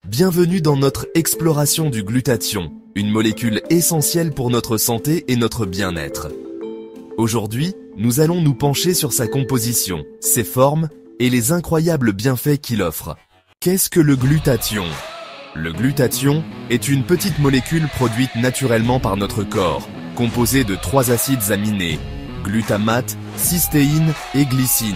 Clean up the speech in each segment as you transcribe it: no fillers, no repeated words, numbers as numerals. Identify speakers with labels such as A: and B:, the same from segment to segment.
A: Bienvenue dans notre exploration du glutathion, une molécule essentielle pour notre santé et notre bien-être. Aujourd'hui, nous allons nous pencher sur sa composition, ses formes et les incroyables bienfaits qu'il offre. Qu'est-ce que le glutathion? Le glutathion est une petite molécule produite naturellement par notre corps, composée de 3 acides aminés, glutamate, cystéine et glycine.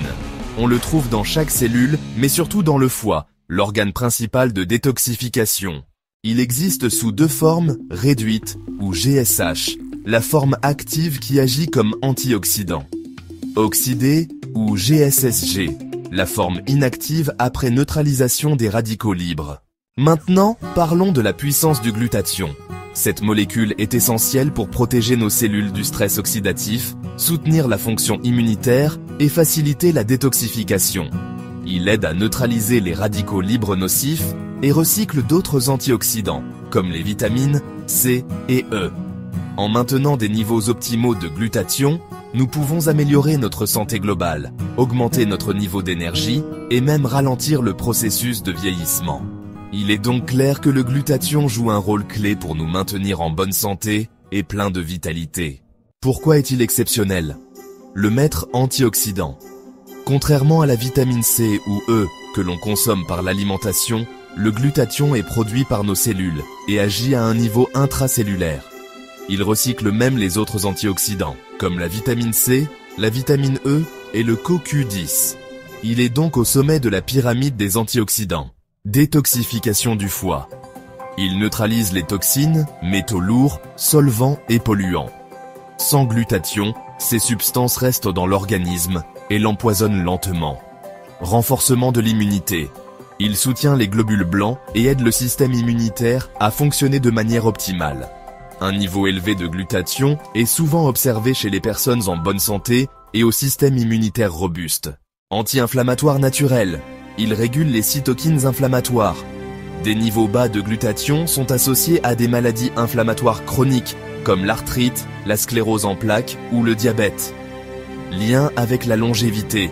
A: On le trouve dans chaque cellule, mais surtout dans le foie, l'organe principal de détoxification. Il existe sous 2 formes, réduite ou GSH, la forme active qui agit comme antioxydant. Oxydé ou GSSG, la forme inactive après neutralisation des radicaux libres. Maintenant, parlons de la puissance du glutathion. Cette molécule est essentielle pour protéger nos cellules du stress oxydatif, soutenir la fonction immunitaire et faciliter la détoxification. Il aide à neutraliser les radicaux libres nocifs et recycle d'autres antioxydants, comme les vitamines C et E. En maintenant des niveaux optimaux de glutathion, nous pouvons améliorer notre santé globale, augmenter notre niveau d'énergie et même ralentir le processus de vieillissement. Il est donc clair que le glutathion joue un rôle clé pour nous maintenir en bonne santé et plein de vitalité. Pourquoi est-il exceptionnel? Le maître antioxydant. Contrairement à la vitamine C ou E que l'on consomme par l'alimentation, le glutathion est produit par nos cellules et agit à un niveau intracellulaire. Il recycle même les autres antioxydants, comme la vitamine C, la vitamine E et le CoQ10. Il est donc au sommet de la pyramide des antioxydants. Détoxification du foie. Il neutralise les toxines, métaux lourds, solvants et polluants. Sans glutathion, ces substances restent dans l'organisme et l'empoisonnent lentement. Renforcement de l'immunité. Il soutient les globules blancs et aide le système immunitaire à fonctionner de manière optimale. Un niveau élevé de glutathion est souvent observé chez les personnes en bonne santé et au système immunitaire robuste. Anti-inflammatoire naturel. Il régule les cytokines inflammatoires. Des niveaux bas de glutathion sont associés à des maladies inflammatoires chroniques, comme l'arthrite, la sclérose en plaques ou le diabète. Lien avec la longévité.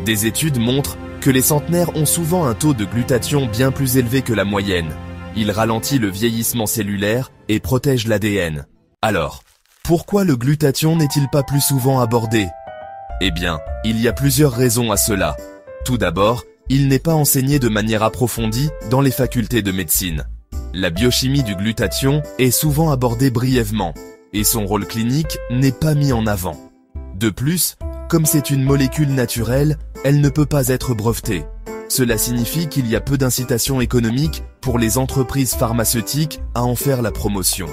A: Des études montrent que les centenaires ont souvent un taux de glutathion bien plus élevé que la moyenne. Il ralentit le vieillissement cellulaire et protège l'ADN. Alors, pourquoi le glutathion n'est-il pas plus souvent abordé? Eh bien, il y a plusieurs raisons à cela. Tout d'abord, il n'est pas enseigné de manière approfondie dans les facultés de médecine. La biochimie du glutathion est souvent abordée brièvement, et son rôle clinique n'est pas mis en avant. De plus, comme c'est une molécule naturelle, elle ne peut pas être brevetée. Cela signifie qu'il y a peu d'incitation économique pour les entreprises pharmaceutiques à en faire la promotion.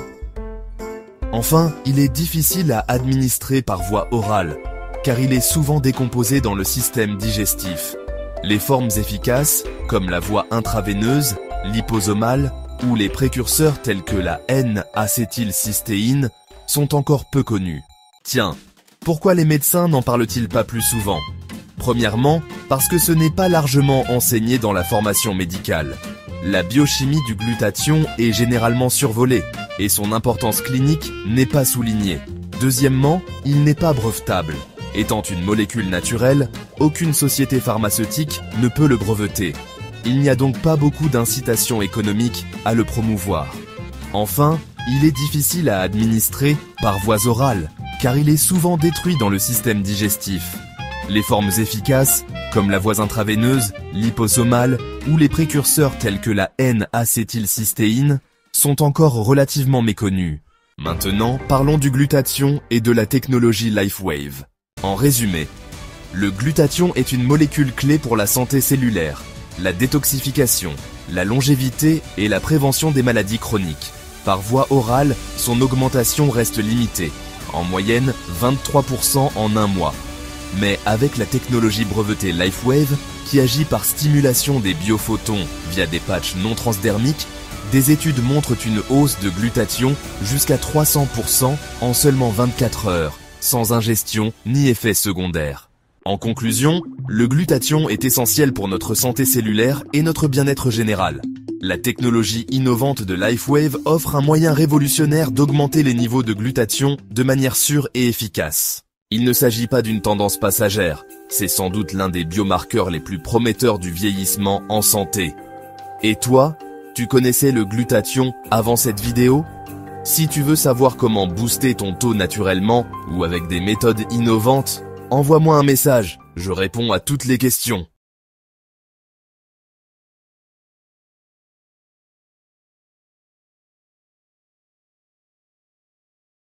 A: Enfin, il est difficile à administrer par voie orale, car il est souvent décomposé dans le système digestif. Les formes efficaces, comme la voie intraveineuse, liposomale ou les précurseurs tels que la N-acétylcystéine, sont encore peu connus. Tiens, pourquoi les médecins n'en parlent-ils pas plus souvent? Premièrement, parce que ce n'est pas largement enseigné dans la formation médicale. La biochimie du glutathion est généralement survolée, et son importance clinique n'est pas soulignée. Deuxièmement, il n'est pas brevetable. Étant une molécule naturelle, aucune société pharmaceutique ne peut le breveter. Il n'y a donc pas beaucoup d'incitation économique à le promouvoir. Enfin, il est difficile à administrer par voie orale, car il est souvent détruit dans le système digestif. Les formes efficaces, comme la voie intraveineuse, liposomale ou les précurseurs tels que la N-acétylcystéine, sont encore relativement méconnus. Maintenant, parlons du glutathion et de la technologie LifeWave. En résumé, le glutathion est une molécule clé pour la santé cellulaire, la détoxification, la longévité et la prévention des maladies chroniques. Par voie orale, son augmentation reste limitée, en moyenne 23% en un mois. Mais avec la technologie brevetée LifeWave, qui agit par stimulation des biophotons via des patchs non transdermiques, des études montrent une hausse de glutathion jusqu'à 300% en seulement 24 heures, sans ingestion ni effet secondaire. En conclusion, le glutathion est essentiel pour notre santé cellulaire et notre bien-être général. La technologie innovante de LifeWave offre un moyen révolutionnaire d'augmenter les niveaux de glutathion de manière sûre et efficace. Il ne s'agit pas d'une tendance passagère, c'est sans doute l'un des biomarqueurs les plus prometteurs du vieillissement en santé. Et toi, Tu connaissais le glutathion avant cette vidéo? Si tu veux savoir comment booster ton taux naturellement ou avec des méthodes innovantes, envoie-moi un message, je réponds à toutes les questions.